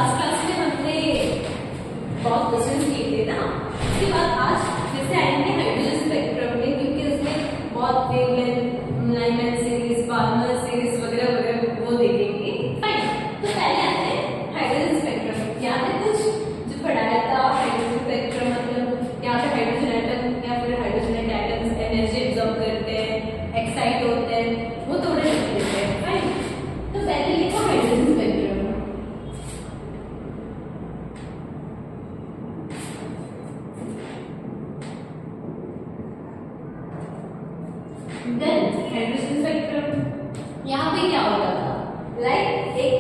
Last class में हमने बहुत क्वेश्चंस किए थे ना, उसके बाद आज फिर से आएंगे हाइड्रोजन स्पेक्ट्रम में, क्योंकि उसमें बहुत wavelength, Lyman series, burner series वगैरह वगैरह वो देखेंगे। फाइन, तो पहले आते हैं हाइड्रोजन स्पेक्ट्रम। याद है कुछ जो पढ़ाया था हाइड्रोजन स्पेक्ट्रम, मतलब यहाँ पे हाइड्रोजन एटम या फिर हाइड्रोजन एटम्स एनर्जी एब्जॉर्ब करते हैं, एक्साइट होते हैं, वो थोड़े लिख लेते हैं। फाइन, तो पहले लिखो hydrogen spectrum. Then hydrogen spectrum यहाँ पे क्या होता था, लाइक एक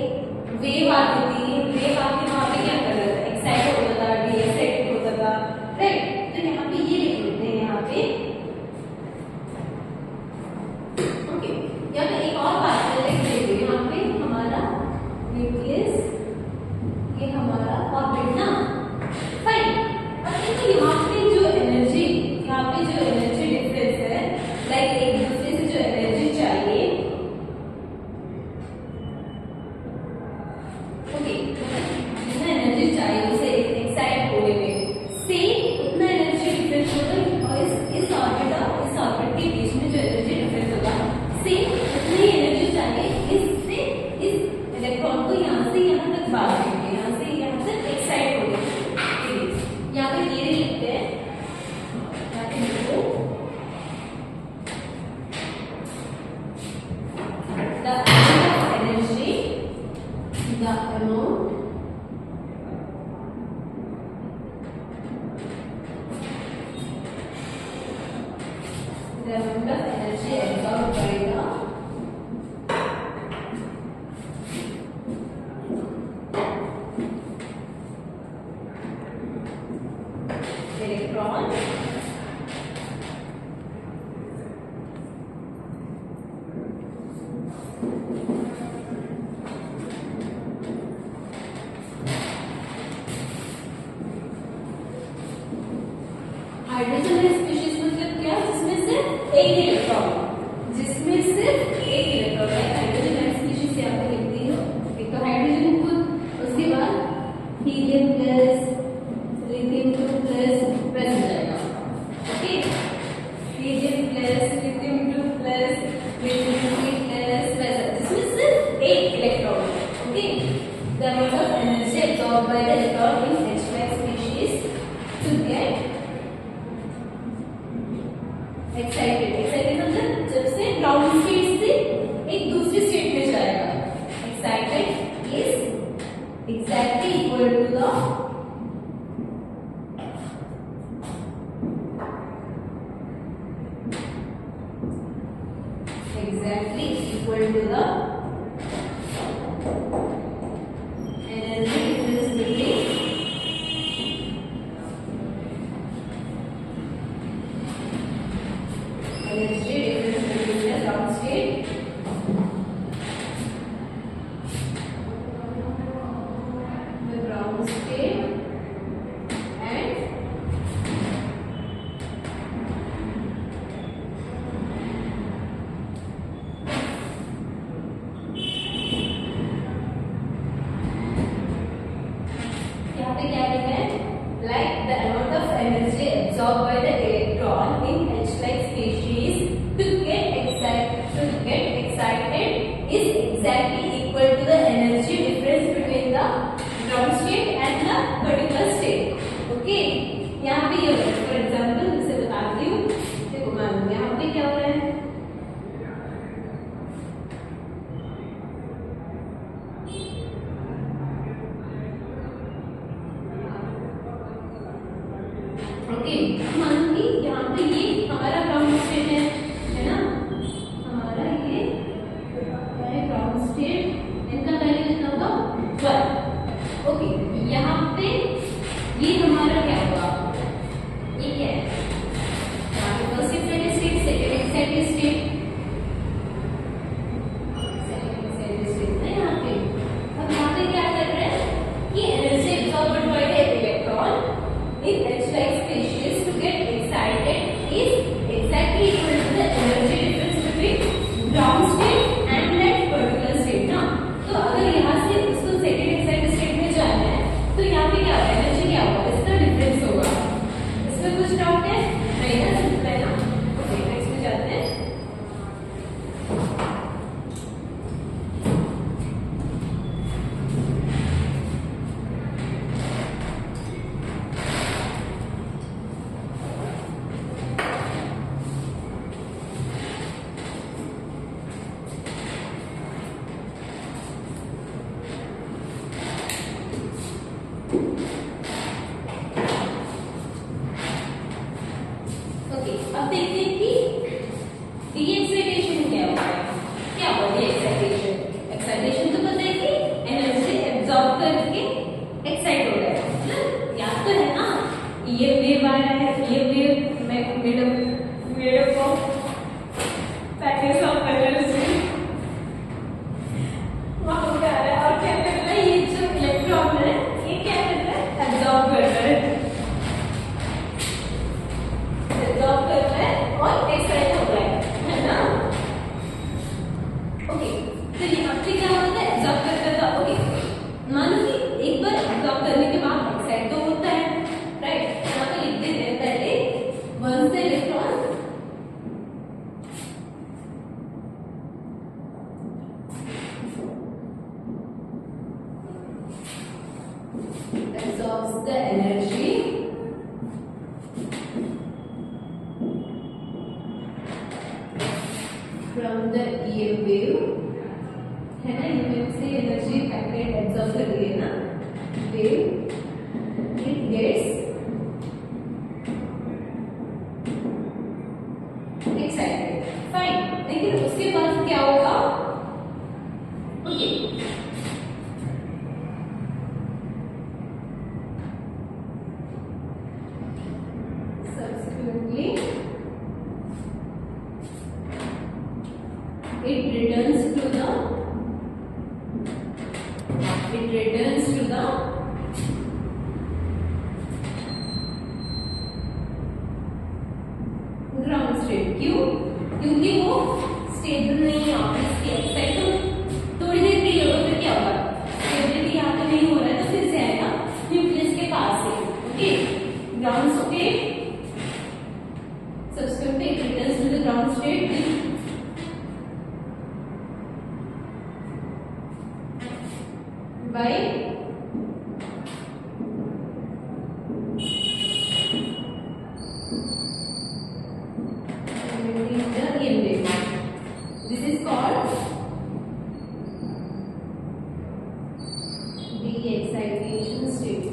वेव आती थी, वेव आके वहां पे क्या कर रहा था, एक्साइट होता था, डीएक्साइट होता था, राइट। तो यहाँ पे ये लिख लेते हैं यहाँ पे। ओके, यहाँ पे एक और बात है, लिख देते यहाँ पे हमारा न्यूक्लियस, ये हमारा ऑर्बिट ना। फाइन, अब देखो यहाँ पे जो एनर्जी, यहाँ पे जो एनर्जी डिफरेंस है, लाइक एक दूसरे से जो एनर्जी चाहिए, ओके, जितना एनर्जी चाहिए उसे एक्साइट होने में, सेम उतना एनर्जी डिफरेंस होगा। और इस ऑर्बिट के बीच में जो एनर्जी डिफरेंस होगा, सेम उतनी ही एनर्जी चाहिए इससे इस इलेक्ट्रॉन को यहाँ से यहाँ तक भागने, यहाँ से यहाँ तक एक्साइट होने के लिए। यहाँ पे ये लिखते हैं, यहाँ पे लिखो the amount of energy, the amount of energy absorbed by the electron hydrogen species मतलब क्या, जिसमें सिर्फ एक इलेक्ट्रॉन, जिसमें सिर्फ एक इलेक्ट्रॉन है। हाइड्रोजन स्पीशीज यहाँ पे लिखती हो, एक तो हाइड्रोजन खुद, उसके बाद helium plus lithium 2 plus plus हो जाएगा। Okay, helium plus lithium 2 plus lithium 3 plus वैसा, जिसमें सिर्फ एक इलेक्ट्रॉन है। Okay, the amount of energy absorbed by the electron in H species to get excited मतलब जब से ग्राउंड स्टेट से एक दूसरी स्टेट में जाएगा। Excited is exactly equal to the energy difference between the ground state and यहाँ पे क्या लिखा है, like the amount of energy absorbed by the electron in H-like species to get excited is exactly equal to the energy difference between the ground state and the particular state. Okay, यहाँ पे ये होता है, for example जैसे बताती हूँ, देखो ma'am यहाँ पे क्या हो रहा है, ओके, मान made up of packets of energy. वहाँ क्या है और क्या करता है, ये जो इलेक्ट्रॉन है ये क्या करता है, एब्जॉर्ब करता है, एब्जॉर्ब करता है और एक्साइट होता है ना। ओके, तो यहाँ पे क्या होता है, एब्जॉर्ब करता था। ओके, मानो कि एक बार एब्जॉर्ब करने के बाद एक्साइट तो होता है, राइट। यहाँ पे लिख देते हैं पहले once the electron absorbs the energy from the EM wave, है ना, EM wave से एनर्जी पैकेट एब्जॉर्ब कर रही है ना wave, it gets excited, fine। लेकिन उसके बाद क्या होगा, okay, subsequently it returns to the ground state. क्यों? क्योंकि वो स्टेबल नहीं है, ऑब्वियसली एक्साइट तो थोड़ी देर के लिए होगा, फिर क्या होगा, स्टेबिलिटी यहाँ पे नहीं हो रहा है तो फिर से आएगा न्यूक्लियस के पास से। Okay, ground, okay, subsequently it returns to the ground state by emitting the EM wave. This is called de-excitation state.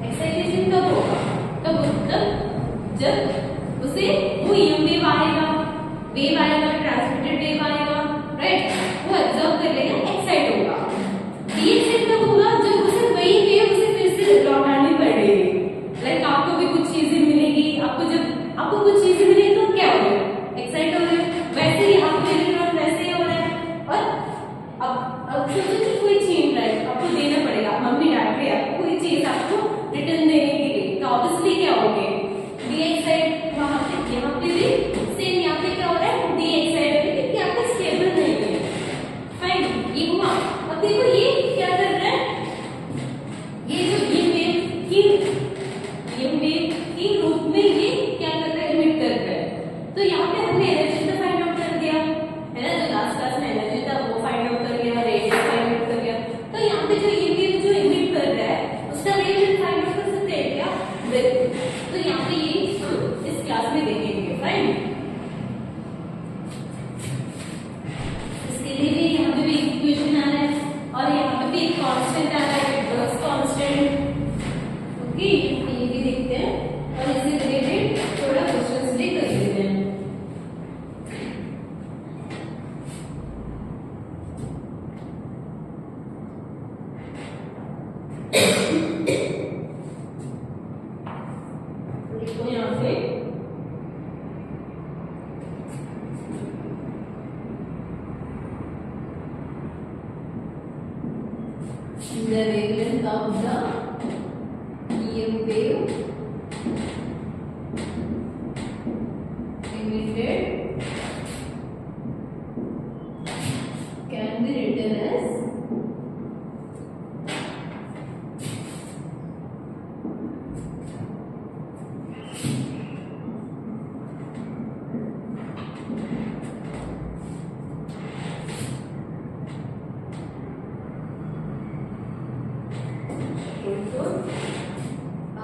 Excitation कब होगा, कब, मतलब जब उसे वो EM वेव आएगा, ट्रांसमिटेड वेव आएगा, राइट, वो एब्जॉर्ब कर लेगा, एक्साइट होगा। डीएक्साइट कब होगा, जब उसे वही वेव उसे फिर से लौटानी पड़ेगी, लाइक आपको भी कुछ चीजें मिलेगी, आपको कुछ चीजें मिलेगी तो क्या हो रहा है, एक्साइट हो रहे हैं, वैसे ही आपको इलेक्ट्रॉन वैसे ही हो रहा है। और अब सोचो कि कोई चीज है आपको देना पड़ेगा, मम्मी डांट रही है आपको कोई चीज आपको रिटर्न देने के लिए, तो ऑब्वियसली क्या होगे, डीएक्साइट। वहां पे यहाँ पे भी सेम, यहाँ पे क्या हो रहा है, डीएक्साइट है क्योंकि यहाँ पे स्टेबल नहीं है, फाइन, ये हुआ। अब देखो ये क्या कर रहा है, ये जो ये वेव की रूप में ये क्या कर रहा है, इमिट कर रहा है। तो यहाँ पे हमने एनर्जी तो फाइंड आउट कर दिया है ना, जो लास्ट क्लास में एनर्जी था वो फाइंड आउट कर लिया, रेडियस फाइंड आउट कर लिया। तो यहाँ पे जो ये वेव जो इमिट कर रहा है उसका रेडियस फाइंड आउट कर सकते हैं क्या, तो यहाँ पे ये इस क्लास में देखेंगे, फाइन। इसके लिए भी यहाँ पे भी इक्वेशन आ रहा है और यहाँ पे भी एक कांस्टेंट आ रहा है, बर्नस कांस्टेंट। ओके, ये भी देखते हैं और इससे रिलेटेड थोड़ा क्वेश्चंस भी कर लेते हैं। देखो यहाँ पे the wavelength of the EM wave emitted can be written as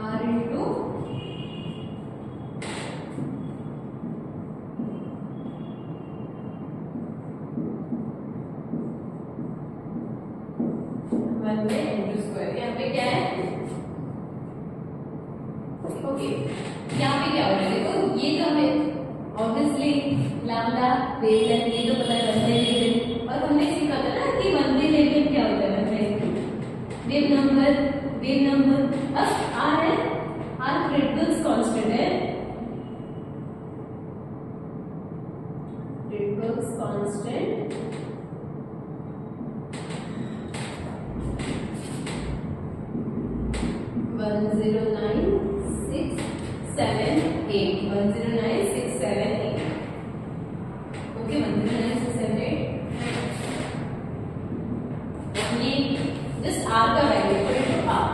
R into one में इंटू स्क्वायर। यहाँ पे क्या है, ओके, यहाँ पे क्या हो रहा है, देखो ये तो हमें ऑब्वियसली लैम्डा वेवलेंथ ये तो पता है, वन बाय वेवलेंथ, और हमने सीखा था ना कि वन बाय वेवलेंथ क्या होता है, one by wave number wave number. अब आर है, आर क्रिटिकल कांस्टेंट है, क्रिटिकल कांस्टेंट 109,678 ओके 109,678 ये जस्ट आर का वैल्यू इक्वल टू आर।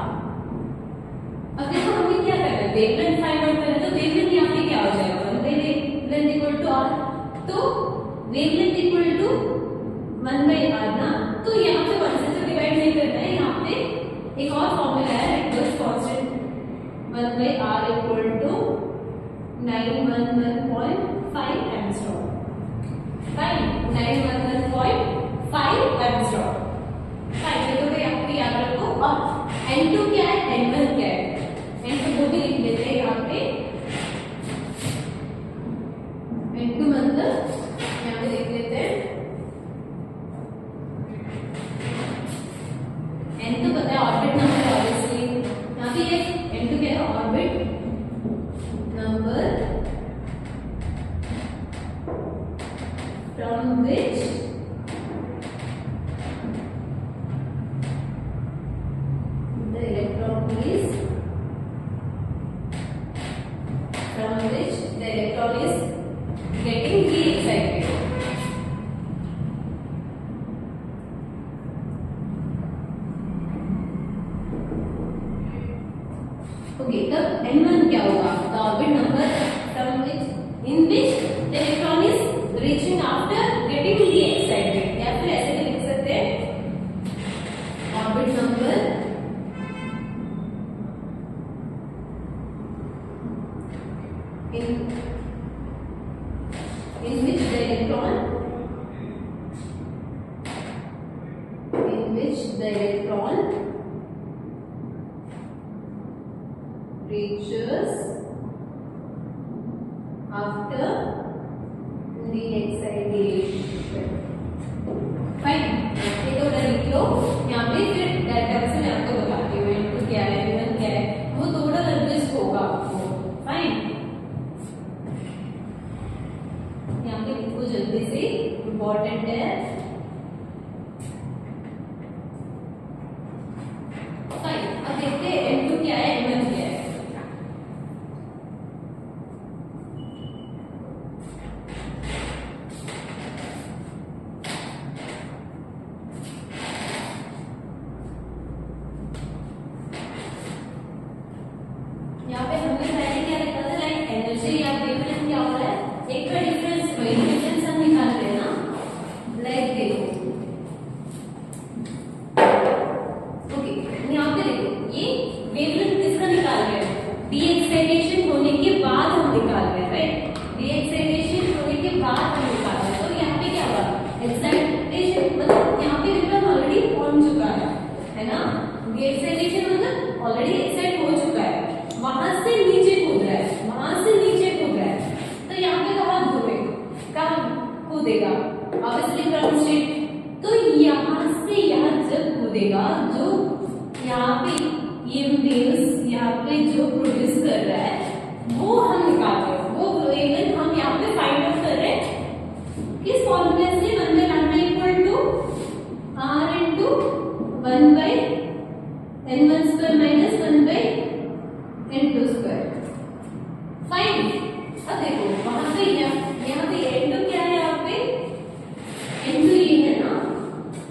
अब देखो हमें क्या करना है, वेवलेंथ फाइंड आउट करना है, तो वेवलेंथ यहाँ पे क्या हो जाएगा 1/वेवलेंथ इक्वल टू आर, तो वेवलेंथ इक्वल टू 1/r ना, तो यहाँ पे 1 से तो डिवाइड नहीं करना है, यहाँ पे एक और फॉर्मूला है reverse constant 1/r equal to 911.5 angstrom, fine 911.5 angstrom, fine. ये तो यहाँ पे याद रखो। और n2 क्या है, n1 क्या है, n2 को भी लिख लेते हैं यहाँ पे, n2 मतलब यहाँ पे लिख लेते हैं, n तो पता है ऑर्बिट नंबर ऑब्वियसली, यहाँ पे ये n2 क्या है, orbit number from which the electron is getting de-excited. Okay, तब n1 क्या होगा, the orbit number from which in which the electron is reaching after getting de-excited, या फिर ऐसे भी लिख सकते हैं orbit number in which the electron reaches after de-excitation, fine. ये तो लिख लो यहाँ पे, फिर डायग्राम से मैं आपको बताती हूँ n2 क्या है, n1 क्या है, वो थोड़ा कन्फ्यूज होगा आपको, फाइन। यहाँ पे लिखो जल्दी से, इम्पोर्टेंट है, फाइन। अब देखते हैं n2 क्या है, n1 क्या है। यहाँ पे हमने पहले क्या लिखा था, लाइक एनर्जी या वेवलेंथ क्या होता है, एक का डिफरेंस, वही डिफरेंस हम निकाल रहे हैं ना, लाइक देखो, ओके यहाँ पे देखो ये वेवलेंथ किसका निकाल रहे हैं, डी एक्साइटेशन होने के बाद हम निकाल रहे हैं, राइट, डी एक्साइटेशन होने के बाद हम निकाल रहे हैं। तो यहाँ पे क्या हुआ, एक्साइटेशन मतलब यहाँ पे इलेक्ट्रॉन ऑलरेडी पहुंच चुका है ना, डी एक्साइटेशन मतलब ऑलरेडी एक्साइट हो चुका है, वहां से नीचे कूद रहा है, वहां से नीचे कूद रहा है, तो यहाँ पे कहाँ कूदेगा, ऑब्वियसली ग्राउंड स्टेट, तो यहाँ से यहाँ जब कूदेगा, जो यहाँ पे ये वेव्स यहाँ पे जो प्रोड्यूस कर रहा है वो हम निकाल रहे हैं, वो वेवलेंथ हम यहाँ पे फाइंड आउट कर रहे हैं किस फॉर्मूले से, 1/λ equal to r into 1/n1² minus 1/n2², fine. अब देखो वहां पे यहाँ पे n2 क्या है, यहाँ पे n2 ये है ना,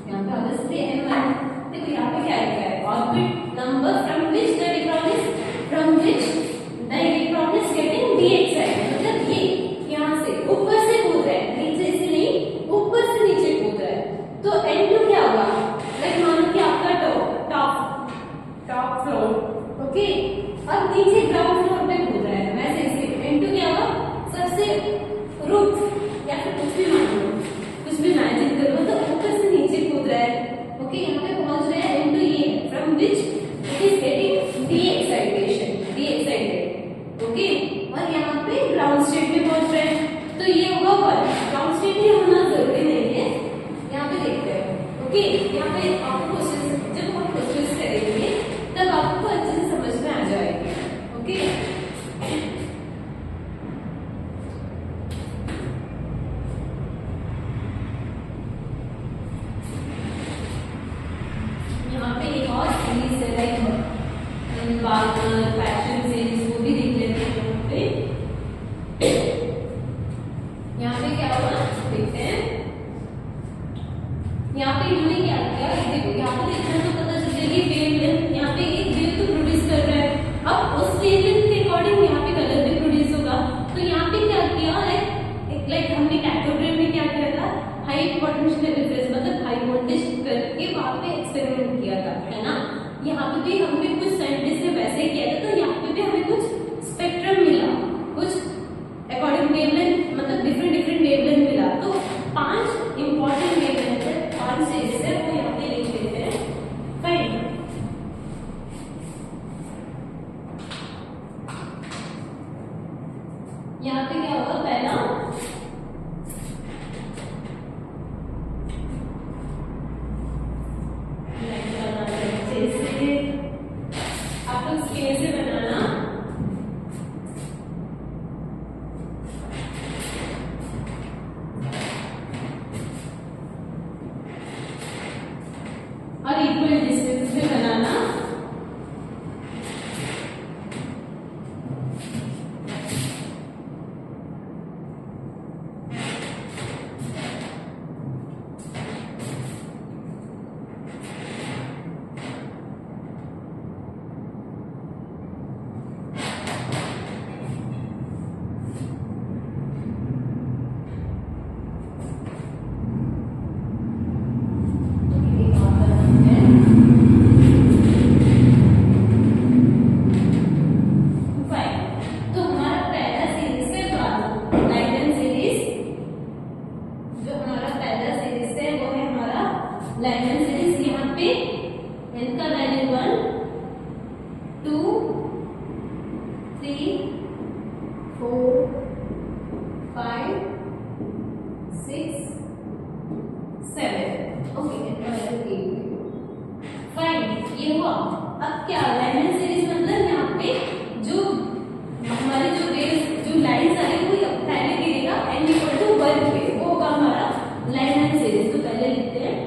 यहाँ पे ऑब्वियसली n1, देखो यहाँ पे क्या लिखा है, orbit number from which the electron is getting de-excited, मतलब ये यहाँ से ऊपर से कूद रहा है, नीचे से नहीं ऊपर देखते हैं। यहाँ पे इन्होंने क्या किया, देखो यहाँ पे इतना तो पता चल गया कि वेवलेंथ, यहाँ पे एक वेव तो प्रोड्यूस कर रहा है, अब उस वेवलेंथ के अकॉर्डिंग यहाँ पे कलर भी प्रोड्यूस होगा। तो यहाँ पे क्या किया, लाइक हमने कैथोड रे में क्या किया था, हाई पोटेंशियल डिफरेंस मतलब हाई वोल्टेज करके वहाँ पे एक्सपेरिमेंट किया था, है ना। यहाँ पे भी हमने कुछ साइंटिस्ट ने वैसे ही किया था, तो यहाँ पे भी हमें कुछ स्पेक्ट्रम मिला, कुछ अकॉर्डिंग वेवलेंथ मतलब डिफरेंट डिफरेंट वेवलेंथ मिला। तो 5 इंपॉर्टेंट वेवलेंथ है, 5 स्टेजेस है, वो यहाँ पे लिख लेते हैं। फाइन, यहाँ पे क्या होगा, पहला आप लोग स्केल से बनाना, और इक्वल डिस्टेंस में बनाना। लाइनमैन सीरीज यहाँ पे n का वैल्यू 1 2 3 4 5 6 7 ओके, फाइन, ये हुआ। अब क्या लाइनमैन सीरीज मतलब यहाँ पे जो हमारी जो वेव्स जो लाइंस आ रही है वो पहले गिरेगा n इक्वल टू 1 पे, वो होगा हमारा लाइनमैन सीरीज। तो पहले लिखते हैं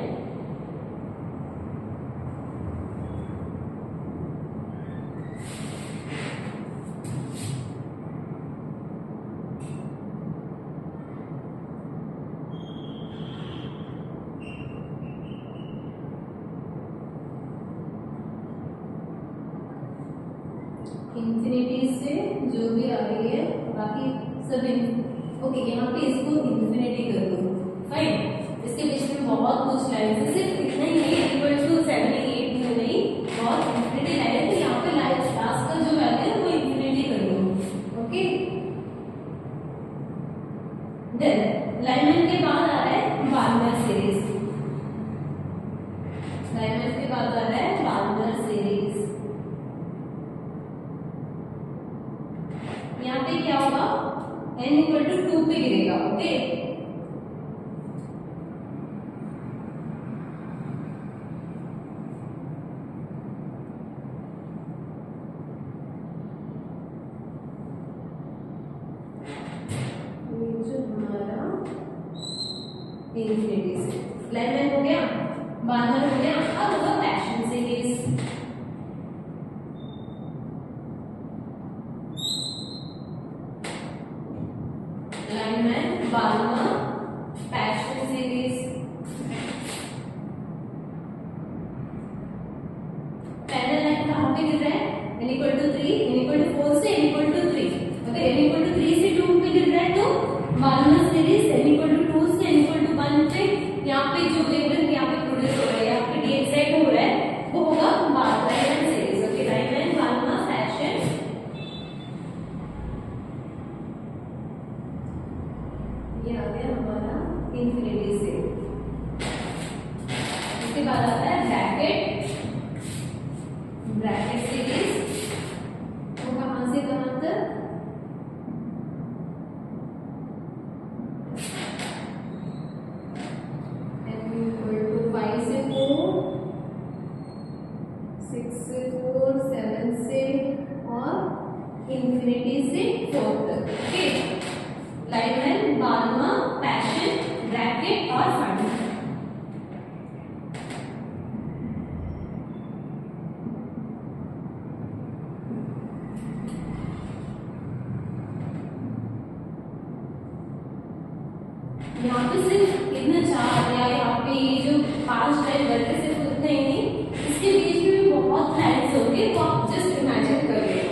इंफिनिटी से जो भी आ रही है बाकी सब ओके, यहाँ पे इसको इंफिनिटी कर दो। फाइन, इसके बीच में बहुत कुछ लाइन है, सिर्फ इतना ही नहीं, इक्वल टू 7 8 नहीं, बहुत इंफिनिटी लाइन है। तो यहाँ पे लास्ट का जो वैल्यू है वो इंफिनिटी कर दो। ओके, देन लाइनमैन के बाद आ रहा है बार्नर सीरीज। लाइनमैन के बाद आ रहा है बार्नर सीरीज। यहाँ पे क्या होगा, n इक्वल टू 2 पे गिरेगा। ओके, ये जो हमारा इंफिनिटी से लाइनमैन हो गया, बार्नर हो गया। अब होगा Paschen series. Lyman, Balmer, Paschen series. पहला लाइन कहाँ पे गिर रहा है, n equal to 3, n equal to 4 से n इक्वल टू 3। अगर n इक्वल टू 3 से 2 पे गिर रहा है तो Balmer series n equal to 2 से n इक्वल टू 1 पे यहाँ पे जो वेवलेंथ यहाँ पे प्रोड्यूस हो रहा है, यहाँ पे डीएक्साइट हो रहा है, वो होगा burner series. Okay, lineman, Balmer, passion. ये आ गया हमारा इंफिनिटी से। इसके बाद आता है ब्रैकेट, ब्रैकेट सीरीज। वो कहां से कहां तक, यहाँ पे सिर्फ इतना चार या यहाँ पे ये जो 5 लाइन वर्ग सिर्फ उतना ही नहीं, इसके बीच में भी बहुत लाइन्स होंगे, तो आप जस्ट इमेजिन कर रहे हो।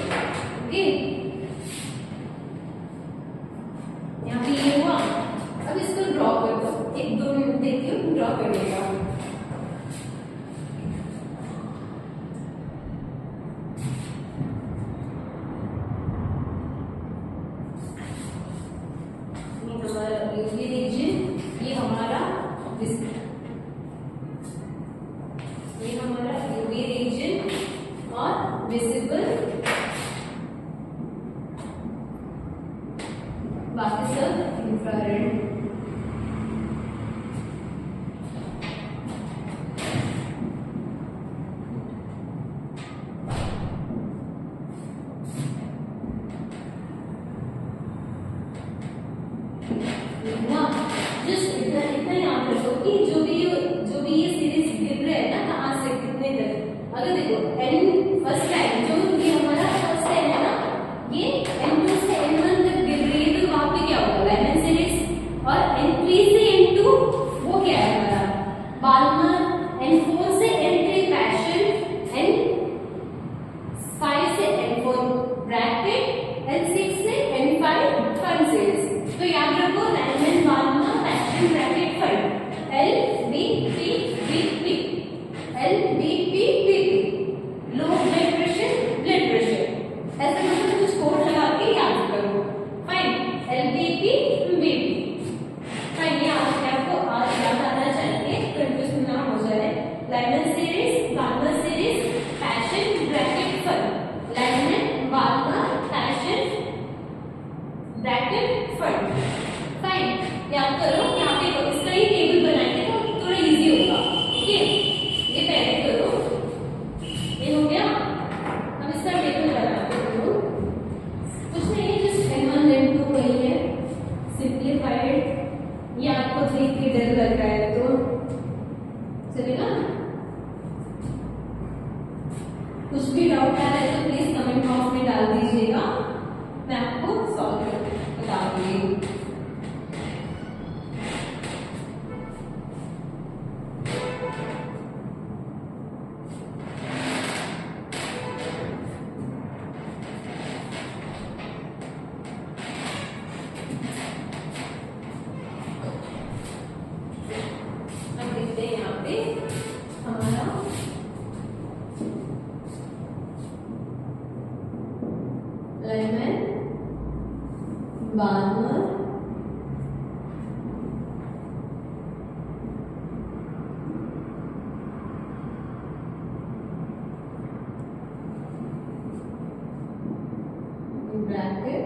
ओके, यहाँ पे ये हुआ। अब इसको ड्रॉ कर दो, 1-2 मिनट देती हूँ, ड्रॉ कर लेगा। ये रीजन, ये हमारा यूवी रीजन और विजिबल, बाकी सब इंफ्रारेड। जस्ट इतना याद रखो कि जो भी ये सीरीज गिर रहा है ना, कहाँ से कितने तक। अगर देखो n फर्स्ट लाइन जो ये हमारा फर्स्ट लाइन है ना, ये n2 से n1 तक गिर रही है, तो वहाँ पे क्या होगा लाइमन सीरीज। और n3 से n2 वो क्या है हमारा बाल्मर, n4 से n3 पैशन, n5 से n4 ब्रैकेट, n6 से n5 फन सीरीज। तो याद रखो Lyman, Balmer, Paschen, Brackett, Pfund, LBP, low blood pressure. ऐसे मतलब कुछ कोड लगा के याद करो। Fine, LBP, BP। फाइन, ये आपको आज याद आना चाहिए, कंफ्यूजन ना हो जाए। Lyman series, Balmer series, Paschen, Brackett, Pfund. Lyman, Balmer, Paschen, Brackett, Pfund. Fine, याद करो। यहाँ पे इसका ही टेबल बनाएंगे तो थोड़ा इजी होगा। ओके, ये पहले करो, ये हो गया। अब इसका टेबल बनाते हो। कुछ नहीं है, जस्ट n1 n2 वही है, सिंप्लीफाइड। ये आपको देख के डर लग रहा है तो चलेगा। कुछ भी डाउट आ रहा है तो प्लीज कमेंट बॉक्स में डाल दीजिएगा, मैं आपको सॉल्व करके बता दूंगी। अब देखते हैं यहाँ पे हमारा लाइमन, बाल्मर, ब्रैकेट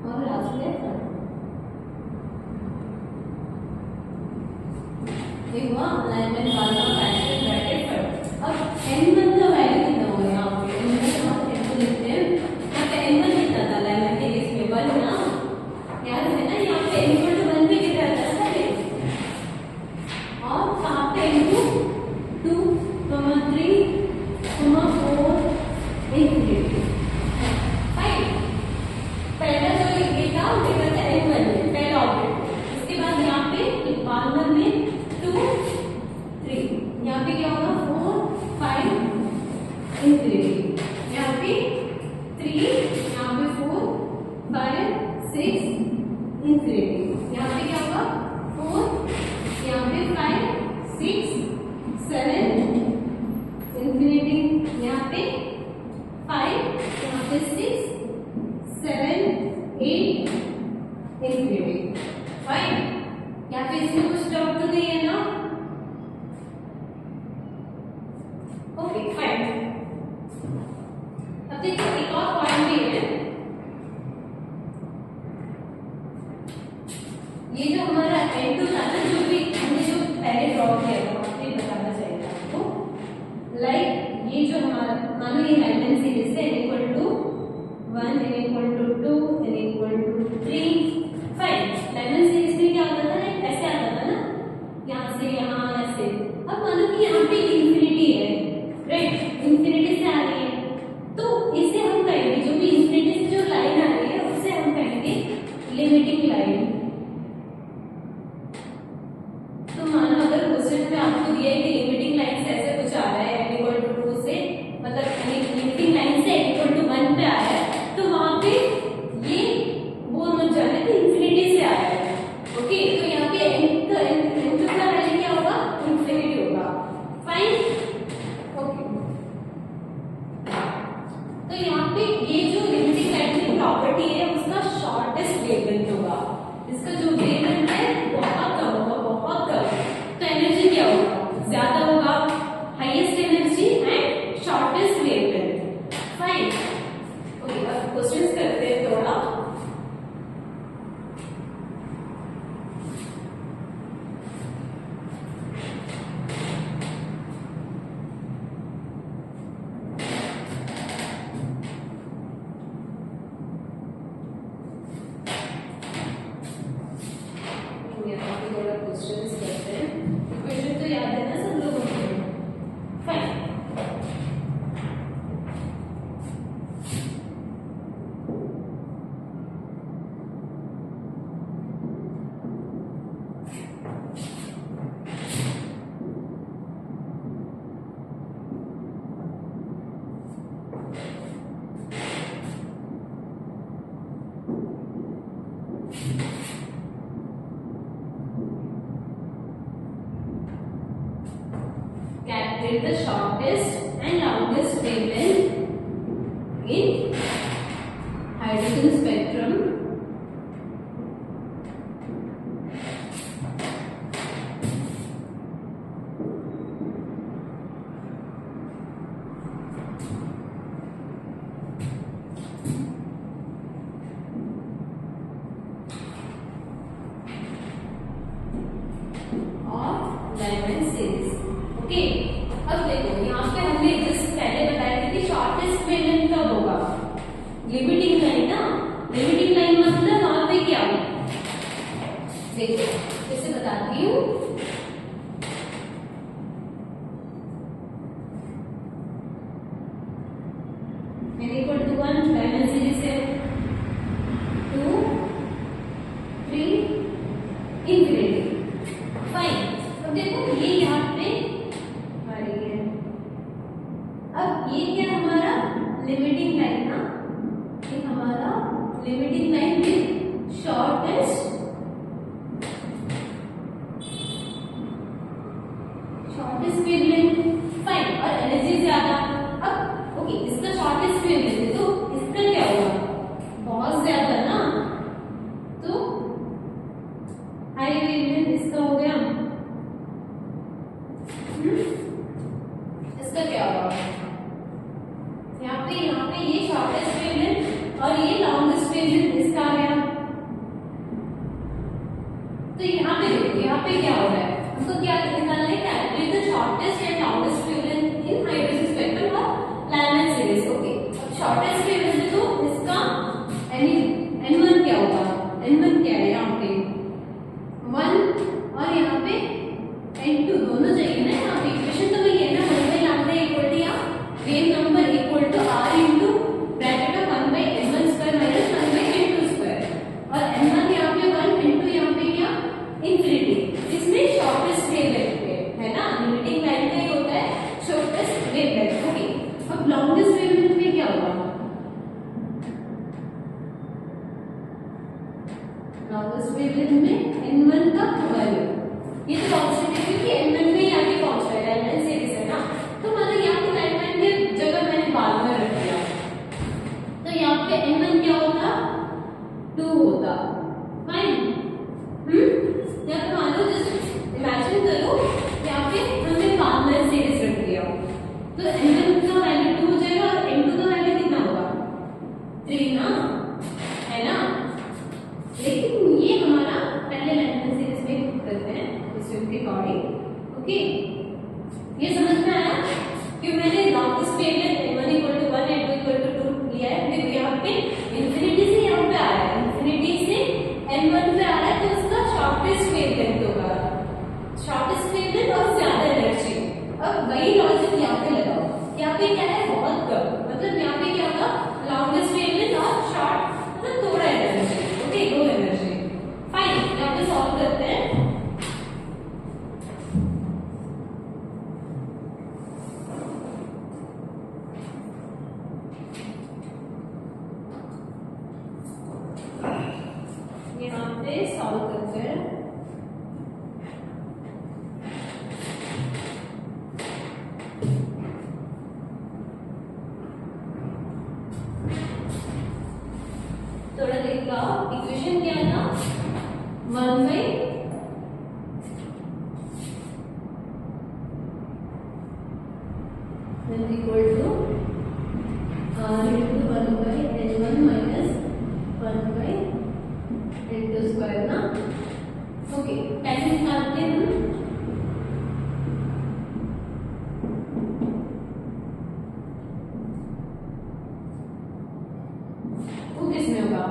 और लास्ट में फन। ये हुआ Lyman, Balmer, Paschen, Brackett, Pfund. अब n1 का वैल्यू कितना होगा यहाँ पे? n1 लिखते हैं। यहाँ पे n1 कितना था लाइमन के केस में? 1 ना, याद है ना? यहाँ पे n1 1 पे कितना था पहले, और कहाँ पे n2 2, 3, 4 इंफिनिटी। फाइन, पहला जो ये था वो था n1 में पहला ऑब्जेक्ट। इसके बाद यहाँ पे बाल्मर में 2, 3, यहाँ पे क्या होगा 4, 5 इंफिनिटी। यहाँ पे 3, यहाँ पे 4, 5, 6 इंफिनिटी। यहाँ पे क्या होगा 4, यहाँ पे 5, 6, 7 इंफिनिटी। यहाँ पे 5, यहाँ पे 6, 7, 8 इंफिनिटी। फाइन, यहाँ पे इसमें कुछ डाउट तो नहीं है ना? Okay, fine. अब देखो एक और पॉइंट भी है। ये जो हमारा n2 था ना, जो भी हमने जो पहले ड्रॉ किया था, आपको बताना चाहिए आपको। लाइक ये जो हमारा मानो ये लाइमन सीरीज है, n equal to 1, n equal to 2, n equal to 3। Fine, Lyman series में क्या होता था, ऐसे आता था ना, यहाँ से यहाँ ऐसे। अब मानो कि यहाँ पे इंफिनिटी है, राइट, इंफिनिटी से आ रही है, तो इसे हम कहेंगे, जो भी इंफिनिटी से जो लाइन आ रही है उसे हम कहेंगे लिमिटिंग लाइन, तो मानो अगर क्वेश्चन में आपको दिया है कि लिमिटिंग लाइन से ऐसे कुछ आ रहा है n इक्वल टू 2 से, मतलब लिमिटिंग लाइन से n इक्वल टू 1 पे आ रहा है, तो वहां पे ये वो मत जाना कि इंफिनिटी से आ रहा है। ओके, तो यहाँ पे n का वैल्यू क्या होगा, इंफिनिटी होगा। Fine, okay. तो यहाँ पे ये जो लिमिटिंग लाइन की प्रॉपर्टी है उसका शॉर्टेस्ट वेवलेंथ होगा, इसका जो वेवलेंथ है बहुत कम होगा, बहुत कम। तो एनर्जी क्या होगा, ज्यादा होगा, highest energy and shortest wavelength. Fine, okay. अब क्वेश्चंस करते हैं थोड़ा। क्वेश्चंस करते हैं, इक्वेशन तो याद है ना सब लोगों को। Fine, calculate the shortest and longest wavelength in hydrogen spectrum of Lyman series। Okay, अब देखो यहाँ पे हमने जिस पहले बताया था कि शॉर्टेस्ट वेवलेंथ कब होगा, लिमिटिंग लाइन ना, लिमिटिंग लाइन मतलब वहां पे क्या होगा, देखो कैसे बताती हूँ। n equal to 1 Lyman series है, 2 3 इंफिनिटी। फाइन, अब देखो ये यहाँ पे अब ये क्या हमारा लिमिटिंग लाइन ना, ये हमारा limiting line with shortest wavelength. Fine, और एनर्जी ज्यादा। अब ओके, इसका शॉर्टेस्ट वेवलेंथ है तो इसका क्या होगा, बहुत ज्यादा ना, तो हाई वेवलेंथ इसका हो गया। इसका क्या होगा, यहाँ पे ये शॉर्टेस्ट वेवलेंथ और ये लॉन्गेस्ट वेवलेंथ इसका आ गया। तो यहाँ पे देखो, यहाँ पे क्या हो रहा है, हमको क्या निकालना है, calculate the shortest and longest wavelength in hydrogen spectrum of Lyman series. Okay, अब शॉर्टेस्ट वेवलेंथ तो इसका n1 क्या होगा, n1 क्या है यहाँ पे 1 और यहाँ पे n2 दोनों चाहिए ना, यहाँ पे इक्वेशन तो वही है ना, 1 by lambda इक्वल टू या wave number equal to r into bracket में 1 by n1 square minus 1 by n2 square, और n1 यहाँ पे 1, n2 यहाँ पे क्या इंफिनिटी, इसमें शॉर्टेस्ट वेवलेंथ है ना, लिमिटिंग लाइन का ही होता है शॉर्टेस्ट वेवलेंथ। ओके, अब लॉन्गेस्ट वेवलेंथ में क्या होगा, लॉन्गेस्ट वेवलेंथ में n1 का वैल्यू, ये तो कांस्टेंट है क्योंकि n1 में ही आगे पहुंच रहा है, लाइमन सीरीज है ना, तो मतलब यहाँ पे लाइमन की जगह मैंने बाद में रख दिया, तो यहाँ पे n1 क्या होता, 2 होता। फाइन, यहाँ पे मान लो जस्ट इमेजिन करो, यहाँ पे हमने बाद में सीरीज रख दिया, तो n1 का वैल्यू 2 हो जाएगा और n2 का वैल्यू कितना होगा, 3 ना, है ना। लेकिन ये हमारा पहले लाइमन सीरीज में करते हैं क्वेश्चन के अकॉर्डिंग। ओके, ये समझ में आया कि मैंने longest wavelength n1 equal to 1 n2 equal to 2 लिया है। देखो यहाँ पे इंफिनिटी से यहाँ पे आ रहा है, इंफिनिटी से n1 पे आ रहा है, तो उसका शॉर्टेस्ट वेवलेंथ होगा, शॉर्टेस्ट वेवलेंथ और ज्यादा एनर्जी। अब वही लॉजिक यहाँ पे लगाओ, यहाँ पे क्या है, बहुत कम, मतलब यहाँ पे क्या होगा, लॉन्गेस्ट वेवलेंथ और शॉर्ट मतलब थोड़ा एनर्जी। Okay, low energy. पे सॉल्व करते हैं। थोड़ा देख लो, इक्वेशन क्या था, 1 by is equal to r into 1 by n1 minus 1 by n2 square ना। ओके, कैसे निकालते हैं हम? वो किसमें होगा,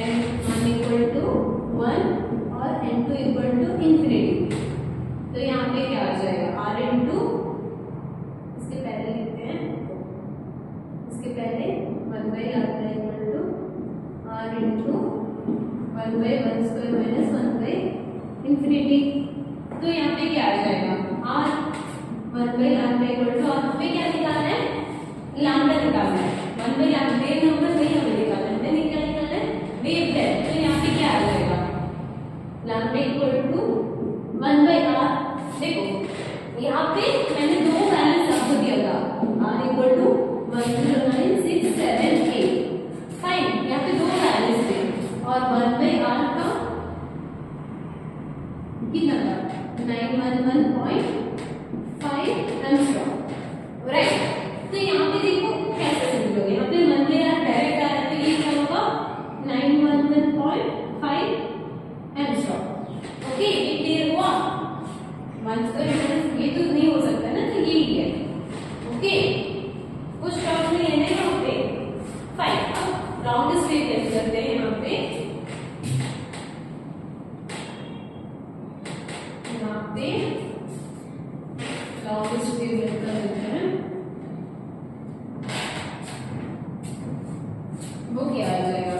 n1 इक्वल टू 1 और n2 इक्वल टू इंफिनिटी। तो यहाँ पे क्या आ जाएगा, r इंटू, इसके पहले लिखते हैं, इसके पहले 1 by lambda equal to r into 1 by 1 square minus 1 by infinity. तो यहाँ पे क्या आ जाएगा, r 1 by lambda equal to, और यहाँ पे क्या निकालना है, लैम्डा निकालना है। 1 by लैम्डा वेव नंबर नहीं हमें निकालना है, नहीं क्या निकालना है, वेव डेप्थ। तो यहाँ पे क्या आ जाएगा, lambda equal to 1 by r। देखो यहाँ पे मैंने दो वैल्यूज आपको दिया था, r इक्वल टू 109,678, फाइन। यहाँ पे दो वैल्यूज थे और 1 by r का कितना था, 911.5 एंगस्ट्रॉम, राइट। तो यहाँ पे देखो कैसे समझोगे, यहाँ पे 1 by r डायरेक्ट आ रहा है, तो ये क्या होगा, 911.5 एंगस्ट्रॉम। ओके, ये क्लियर हुआ। 1 स्क्वायर ये तो नहीं हो सकता ना, तो ये ही है। ओके, कुछ टर्म नहीं है ना यहाँ पे, फाइन। अब लॉन्गेस्ट वेव लेंथ करते हैं यहाँ पे, लॉन्गेस्ट वेव लेंथ कर देते हैं। वो क्या आ जाएगा,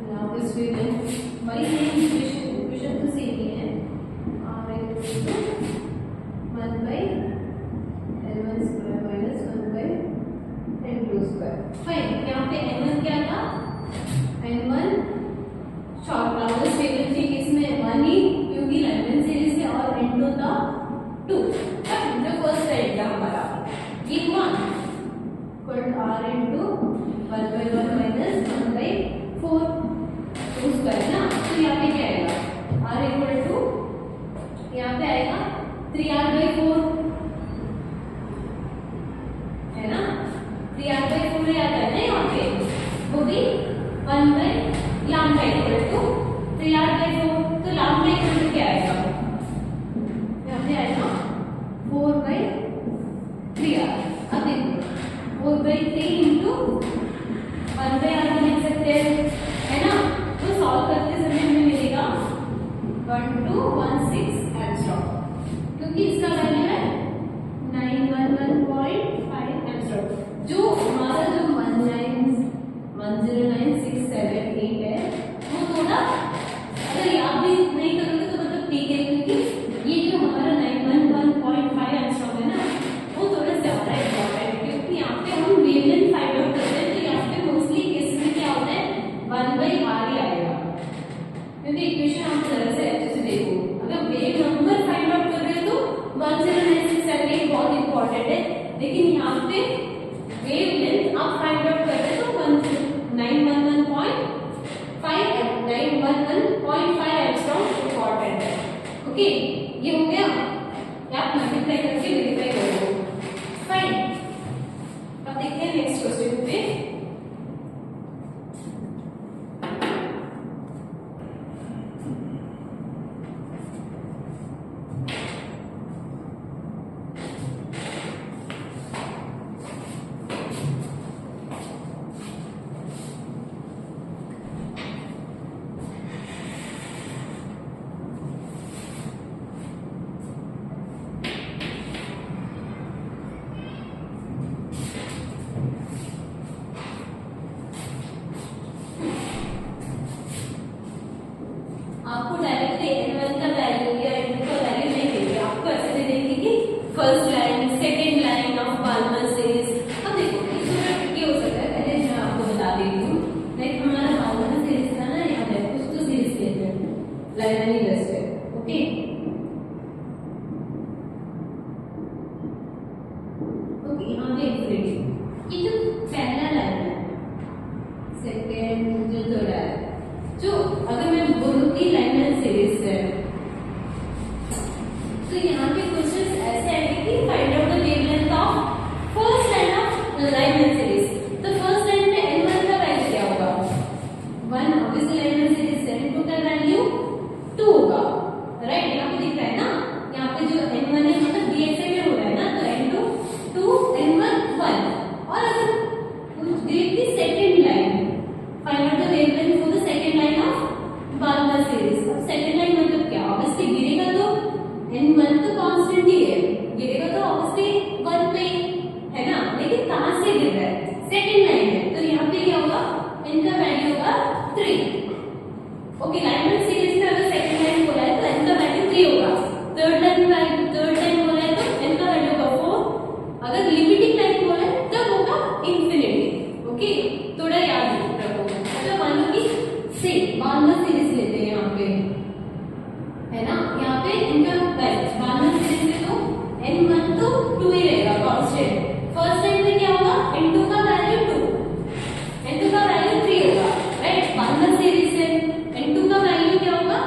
लॉन्गेस्ट वेव लेंथ वही सेम इक्वेशन तो सेम ही है, r equal to 1 by n1 square minus 1 by n2 square, fine. यहाँ पे n1 क्या था, n1 short longest wave length थी, किसमें 1 ही, क्योंकि लैम्डा सीरीज है, और n2 था 2। जो फर्स्ट साइड था हमारा ये हुआ, r into 1 by 1 minus 1 by 4 2 square ना। तो यहाँ पे क्या आएगा, r इक्वल टू, यहाँ पे आएगा 3r by 4, है ना, 3r by 4 आता है ना यहाँ पे, वो भी 1 by lambda equal to 3r by 4। तो लैम्डा इक्वल टू क्या आएगा, यहाँ पे आएगा 4 by 3r। अब देखो 4 by 3 इंटू 1 by r लिख सकते हैं, है ना। तो सॉल्व करते समय हमें मिलेगा 1216 एंगस्ट्रॉम, क्योंकि इसका वैल्यू है 911.5 एंगस्ट्रॉम। जो हमारा जो 109,678 है, वो थोड़ा अगर याद भी नहीं करोगे तो मतलब ठीक है, क्योंकि ये जो हमारा 911.5 एंगस्ट्रॉम है ना, वो थोड़ा ज्यादा इम्पोर्टेंट है, क्योंकि यहाँ पे हम वेवलेंथ फाइंड आउट करते हैं। तो यहाँ पे मोस्टली केस में क्या होता है, 1 by r ही आएगा, क्योंकि इक्वेशन आप जरा से अच्छे से देखो, अगर वेव नंबर फाइंड आउट कर रहे हो तो 109,678 बहुत इंपॉर्टेंट है, लेकिन यहाँ पे वेव लेंथ आप फाइंड आउट कर रहे हो तो 911.5 एंगस्ट्रॉम इंपॉर्टेंट है। ओके, ये हो गया, आप मल्टीप्लाई करके वेरीफाई करो, फाइन। अब देखते हैं नेक्स्ट क्वेश्चन पे। आपको डायरेक्टली n1 का वैल्यू या n2 का वैल्यू नहीं देंगे, आपको ऐसे दे देंगे कि first line, second line of 1 से ओके, यहाँ पे इंफिनिटी। ये जो पहला लाइन है, सेकेंड जो थर्ड है, जो अगर मैं बोलूँ कि लाइन सीरीज है, तो यहाँ पे क्वेश्चन ऐसे आएंगे कि find out the wavelength of first line of line series. तो फर्स्ट लाइन में n1 का वैल्यू क्या होगा? 1, ऑब्वियसली लाइन सीरीज है, n2 का वैल्यू 2 होगा, राइट? यहाँ पे दिख रहा है ना, यहाँ पे जो n1 है मतलब dxa में हो रहा है ना, तो n2 2, n1 1। और अगर directly second line, find out the wavelength for the second line of Balmer series। अब second line मतलब क्या? ऑब्वियसली गिरेगा तो n1 तो कांस्टेंट ही है, गिरेगा तो ऑब्वियसली 1 पे है ना, लेकिन कहां से गिर रहा है? सेकंड लाइन है, तो यहाँ पे क्या होगा? n का वैल्यू होगा 3। ओके, लाइन सीरीज में अगर सेकंड लाइन बोला है तो n का वैल्यू 3 होगा। थर्ड लाइन बोला है तो n का वैल्यू होगा 4। अगर लिमिटिंग लाइन बोला है तब होगा इंफिनिटी। ओके, थोड़ा याद रखो। अच्छा, मान लो कि से बाल्मर सीरीज लेते हैं यहाँ पे, है ना, यहाँ पे इनका वैल्यू बाल्मर सीरीज में तो n1 तो 2 ही रहेगा कांस्टेंट। फर्स्ट लाइन में क्या होगा? n2 का वैल्यू 2, n2 का वैल्यू 3 होगा, राइट? बाल्मर सीरीज है, n2 का वैल्यू क्या होगा?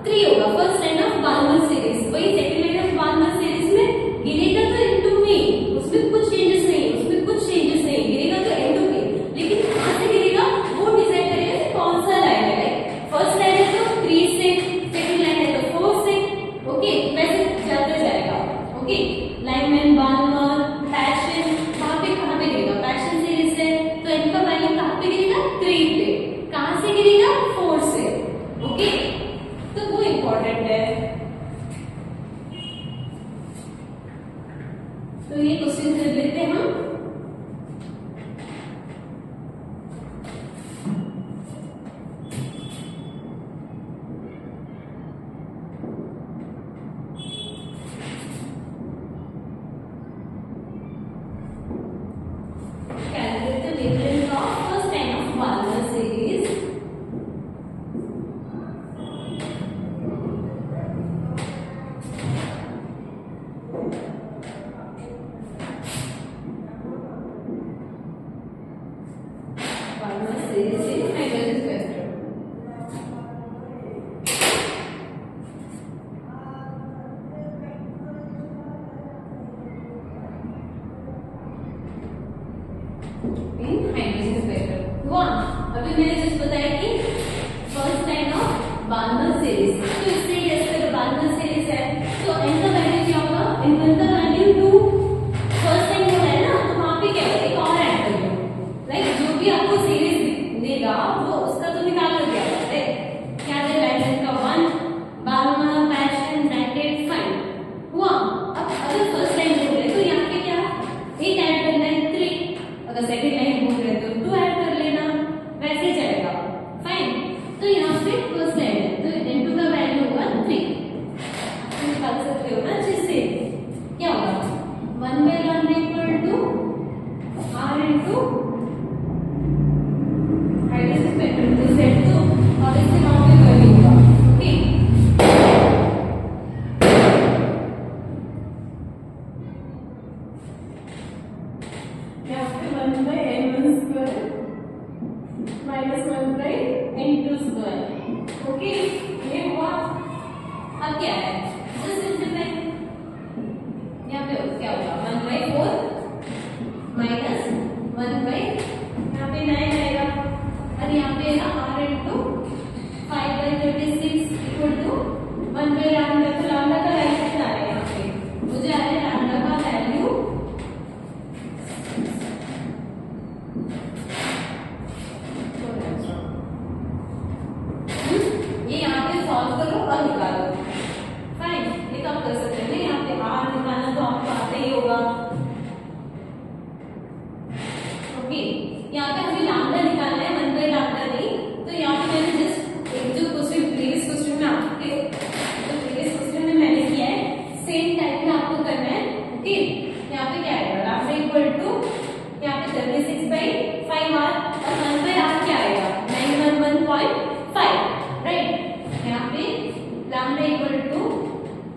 3 होगा। First line of Balmer series, वही second line of Balmer series में गिरेगा तो n2 में, उसमें कुछ चेंजेस नहीं, उसमें कुछ चेंजेस नहीं, गिरेगा तो n2 में, लेकिन कहां से गिरेगा वो डिसाइड करेगा कि कौन सा लाइन है। फर्स्ट लाइन है तो 3 से, सेकंड लाइन है तो 4 से। ओके, वैसे चलते जाएगा। ओके, लाइनमैन, बाल्मर, पैशन, वहां पे कहां पे गिरेगा? पैशन सीरीज है तो n का वैल्यू कहां पे गिरेगा? 3 पे। कहां से गिरेगा? 4 से। ओके, तो वो इंपॉर्टेंट है। तो ये क्वेश्चन कर लेते हैं हम। Calculate the wavelength of first line of Balmer series. Balmer series in hydrogen spectrum. In hydrogen spectrum. हुआ? अभी मैंने जस्ट बताया कि first line of Balmer series, तो इससे जैसे अगर बाल्मर सीरीज है तो n का वैल्यू क्या होगा? n1 का वैल्यू 2। फर्स्ट लाइन बोला है ना, तो वहां पे क्या होगा? एक और ऐड कर लो, राइट? जो भी आपको सीरीज देगा वो उसका तो निकाल कर दिया जाता है। क्या दे? लाइन का 1, बाल्मर, पैशन, ब्रैकेट 5। हुआ? अब अगर फर्स्ट लाइन बोल रहे तो यहाँ पे क्या एक ऐड करना है 3, अगर सेकंड लाइन बोल रहे तो 2 ऐड कर लेना, वैसे चलेगा। फाइन, तो यहाँ पे फर्स्ट लाइन है तो n2 का वैल्यू होगा 3। तुम निकाल सकते हो ना, जिससे क्या होगा? 1 by lambda equal to r into hydrogen spectrum तो सेट तो और इससे वहां पे वैल्यू होगा। ओके, यहाँ पे 1 by n1 square minus 1 by n2 square। Okay, ये हुआ। अब क्या है? Just simplify. यहाँ पे क्या होगा? 1 by 4 minus 1 by, यहाँ पे 9 आएगा, और यहाँ पे ना r into 5 by 36 equal to 1 by lambda। तो lambda का वैल्यू कितना आ रहा है? यहाँ पे मुझे आ रहा है lambda का वैल्यू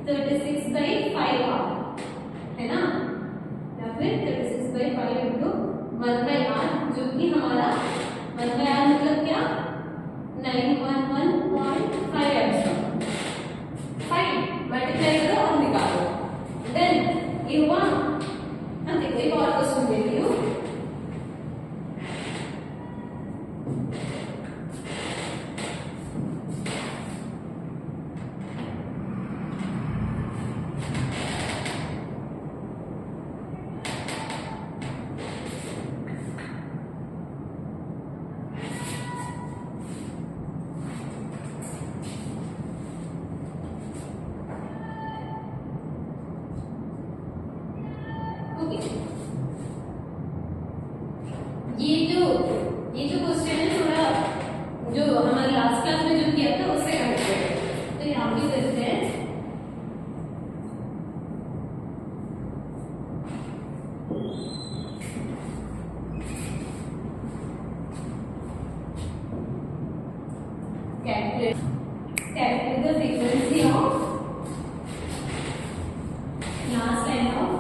36 by 5 r है ना, या फिर 36 6/5 इंटू 1/r, जो कि हमारा 1/r मतलब क्या 911.5 एंगस्ट्रॉम। फाइन, मल्टीप्लाई करो और निकालो। देन ये हुआ। हम देखो एक और क्वेश्चन देती हूँ। ये जो क्वेश्चन है थोड़ा जो हमारे लास्ट क्लास में जो किया था उससे कनेक्टेड है, तो यहाँ भी करते हैं। Calculate the frequency of last line of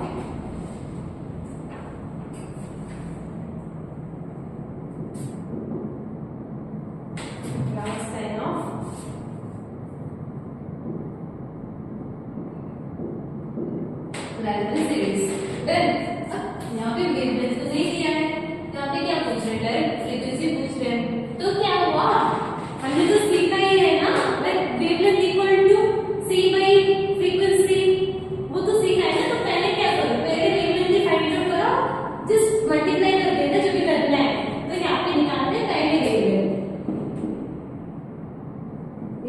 Lyman series। Then यहाँ पे वेवलेंथ तो नहीं दिया है, यहाँ पे क्या पूछ रहे हैं, डायरेक्ट फ्रीक्वेंसी पूछ रहे हैं। तो क्या हुआ, हमने तो सीखा ही है ना, like wavelength equal to c by frequency, वो तो सीखा है ना। तो पहले क्या करो, पहले वेवलेंथ की फाइंड आउट करो, जस्ट मल्टीप्लाई कर देना जो भी करना है। तो यहाँ पे निकालते हैं पहले wavelength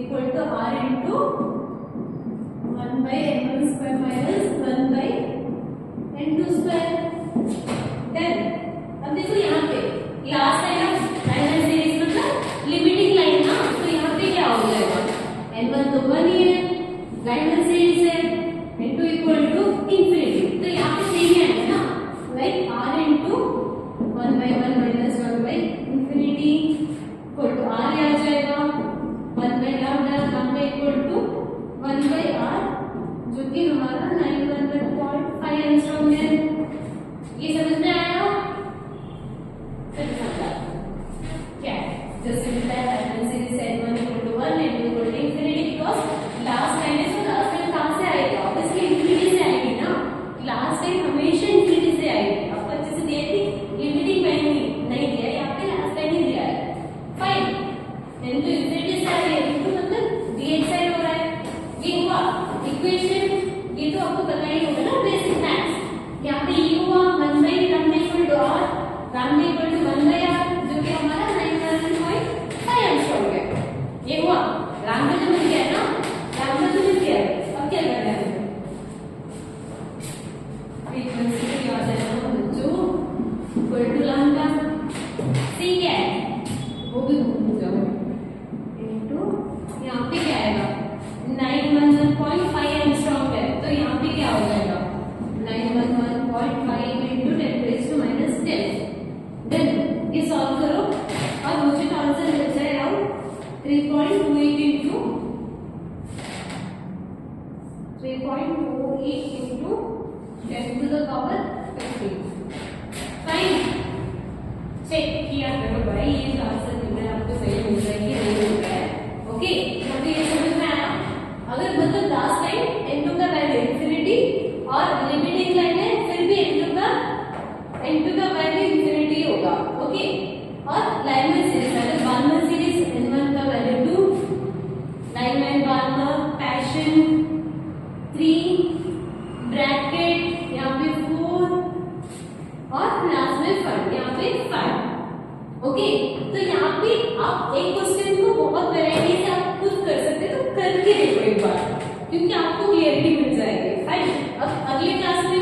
equal to r into 1/n1 square minus 1/n2 square. Then अब देखो यहाँ पे last line of Lyman series मतलब लिमिटिंग लाइन ना, तो यहाँ पे क्या हो जाएगा, n1 तो 1 ही है, लाइनर सीरीज है, n2 इक्वल टू इंफिनिटी, तो यहाँ पे सेम ही आएगा ना, लाइक r इंटू 1/1 माइनस 1/इंफिनिटी इक्वल टू r आ जाएगा 1/λ, लैम्डा इक्वल टू 1/r, जो कि हमारा 911.5 एंगस्ट्रॉम है। ये समझ में आया? क्या है, जैसे Lyman series n1 equal to 1, n2 equal to infinity, because last line है, तो लास्ट लाइन कहाँ से आएगी, ऑब्वियसली इंफिनिटी से आएगी ना, लास्ट लाइन हमेशा इंफिनिटी से आएगी। आपको अच्छे से दी थी लिमिटिंग लाइन नहीं दिया है, यहाँ पे लास्ट लाइन ही दिया है। फाइन, n तो इंफिनिटी से आ रही है, तो मतलब d साइड हो रहा है। ये हुआ इक्वेशन, ये तो आपको पता ही होगा ना बेसिक मैथ्स। यहाँ पे ये हुआ 1/λ equal to r, lambda equal to 1/r, जो कि हमारा 911.5 एंगस्ट्रॉम है। ये हुआ, लैम्डा तो मिल गया ना, लैम्डा तो मिल गया। अब क्या करना है, फ्रीक्वेंसी को याद रखना बच्चों, इक्वल टू लैम्डा, सी क्या है वो भी भूल जाओ, इनटू यहाँ पे क्या आएगा 911.5 एंगस्ट्रॉम है, तो यहाँ पे क्या हो जाएगा 911.5 इंटू 10⁻⁻10। देन ये सॉल्व करो और मुझे आंसर मिल जाए around 3.28 into 10 to the power 15। फाइन, चेक किया करो भाई, ये आंसर मिल रहा है आपको, सही मिल रहा है कि नहीं मिल रहा है। ओके, तो ये समझ में आया। अगर मतलब लास्ट लाइन n2 का वैल्यू इंफिनिटी और लिमिटिंग लाइन है, फिर भी n2 का वैल्यू इंफिनिटी होगा। ओके, और लाइन में सीरीज अगर बार्नर सीरीज n1 का वैल्यू 2, लाइन में बार्नर पैशन 3, ब्रैकेट यहाँ पे 4 और लास्ट में फंड यहाँ पे 5। ओके, तो यहाँ पे आप एक क्वेश्चन को बहुत वैरायटी से आप खुद कर सकते हैं, तो करके देखो एक बार, क्योंकि आपको क्लियरिटी मिल जाएगी। फाइन, अब अगले क्लास में